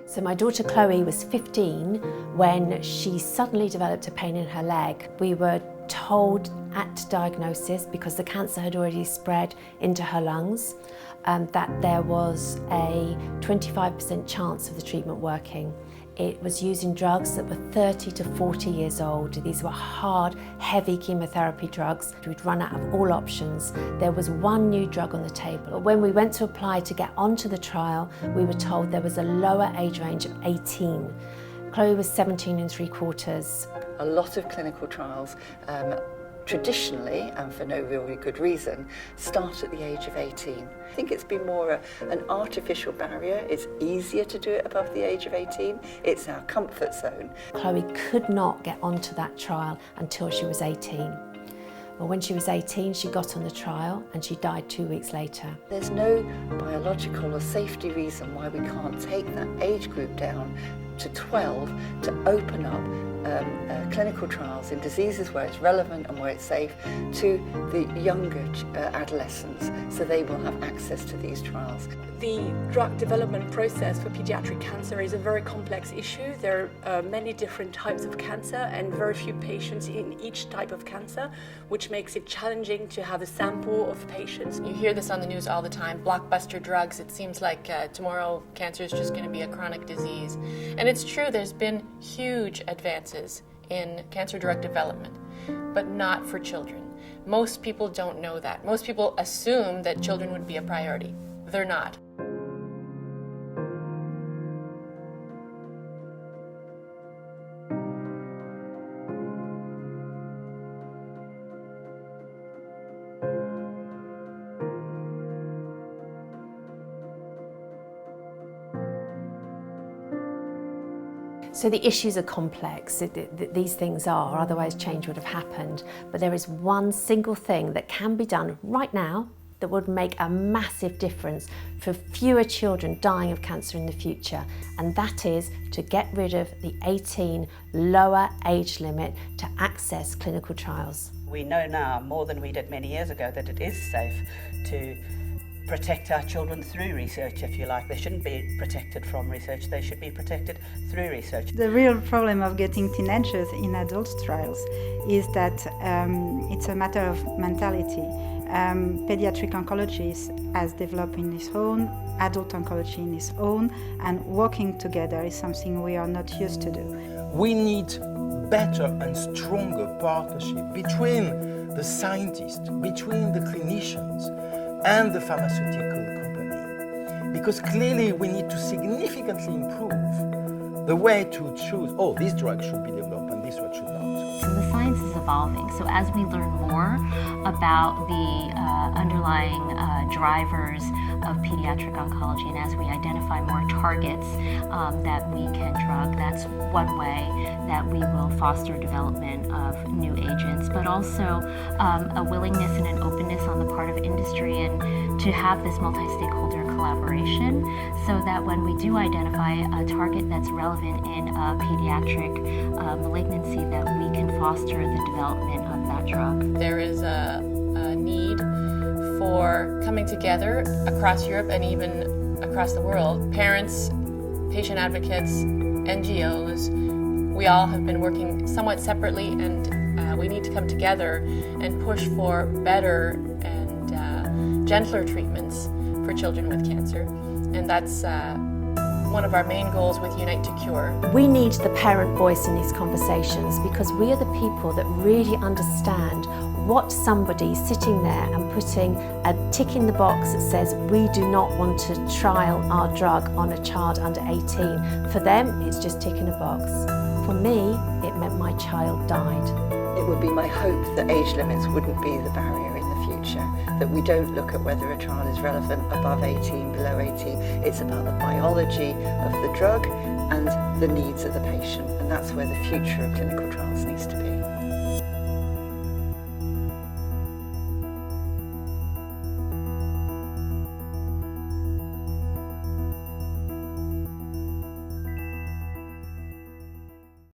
So my daughter Chloe was 15 when she suddenly developed a pain in her leg. We were told at diagnosis, because the cancer had already spread into her lungs, that there was a 25% chance of the treatment working. It was using drugs that were 30 to 40 years old. These were hard, heavy chemotherapy drugs. We'd run out of all options. There was one new drug on the table. But when we went to apply to get onto the trial, we were told there was a lower age range of 18. Chloe was 17 3/4. A lot of clinical trials traditionally, and for no really good reason, start at the age of 18. I think it's been more an artificial barrier. It's easier to do it above the age of 18. It's our comfort zone. Chloe could not get onto that trial until she was 18. Well, when she was 18, she got on the trial and she died 2 weeks later. There's no biological or safety reason why we can't take that age group down to 12 to open up clinical trials in diseases where it's relevant and where it's safe to the younger adolescents, so they will have access to these trials. The drug development process for pediatric cancer is a very complex issue. There are many different types of cancer and very few patients in each type of cancer, which makes it challenging to have a sample of patients. You hear this on the news all the time, blockbuster drugs. It seems like tomorrow cancer is just going to be a chronic disease. And it's true, there's been huge advances in cancer drug development, but not for children. Most people don't know that. Most people assume that children would be a priority. They're not. So the issues are complex, these things are, otherwise change would have happened. But there is one single thing that can be done right now that would make a massive difference for fewer children dying of cancer in the future, and that is to get rid of the 18 lower age limit to access clinical trials. We know now, more than we did many years ago, that it is safe to protect our children through research, if you like. They shouldn't be protected from research, they should be protected through research. The real problem of getting teenagers in adult trials is that it's a matter of mentality. Pediatric oncology has developed in its own, adult oncology in its own, and working together is something we are not used to do. We need better and stronger partnership between the scientists, between the clinicians, and the pharmaceutical company, because clearly we need to significantly improve the way to choose, oh, this drug should be developed and this one should not. So the science is evolving, so as we learn more about the underlying drivers of pediatric oncology, and as we identify more targets that we can drug, that's one way that we will foster development of new agents, but also a willingness and an openness on the part of industry and to have this multi-stakeholder collaboration, so that when we do identify a target that's relevant in a pediatric malignancy, that we can foster the development of that drug. There is a need for coming together across Europe and even across the world. Parents, patient advocates, NGOs, we all have been working somewhat separately, and we need to come together and push for better and gentler treatments for children with cancer. And that's one of our main goals with Unite2cure. We need the parent voice in these conversations, because we are the people that really understand what somebody sitting there and putting a tick in the box that says we do not want to trial our drug on a child under 18. For them, it's just ticking a box. For me, it meant my child died. It would be my hope that age limits wouldn't be the barrier in the future, that we don't look at whether a trial is relevant above 18, below 18. It's about the biology of the drug and the needs of the patient, and that's where the future of clinical trials needs to be.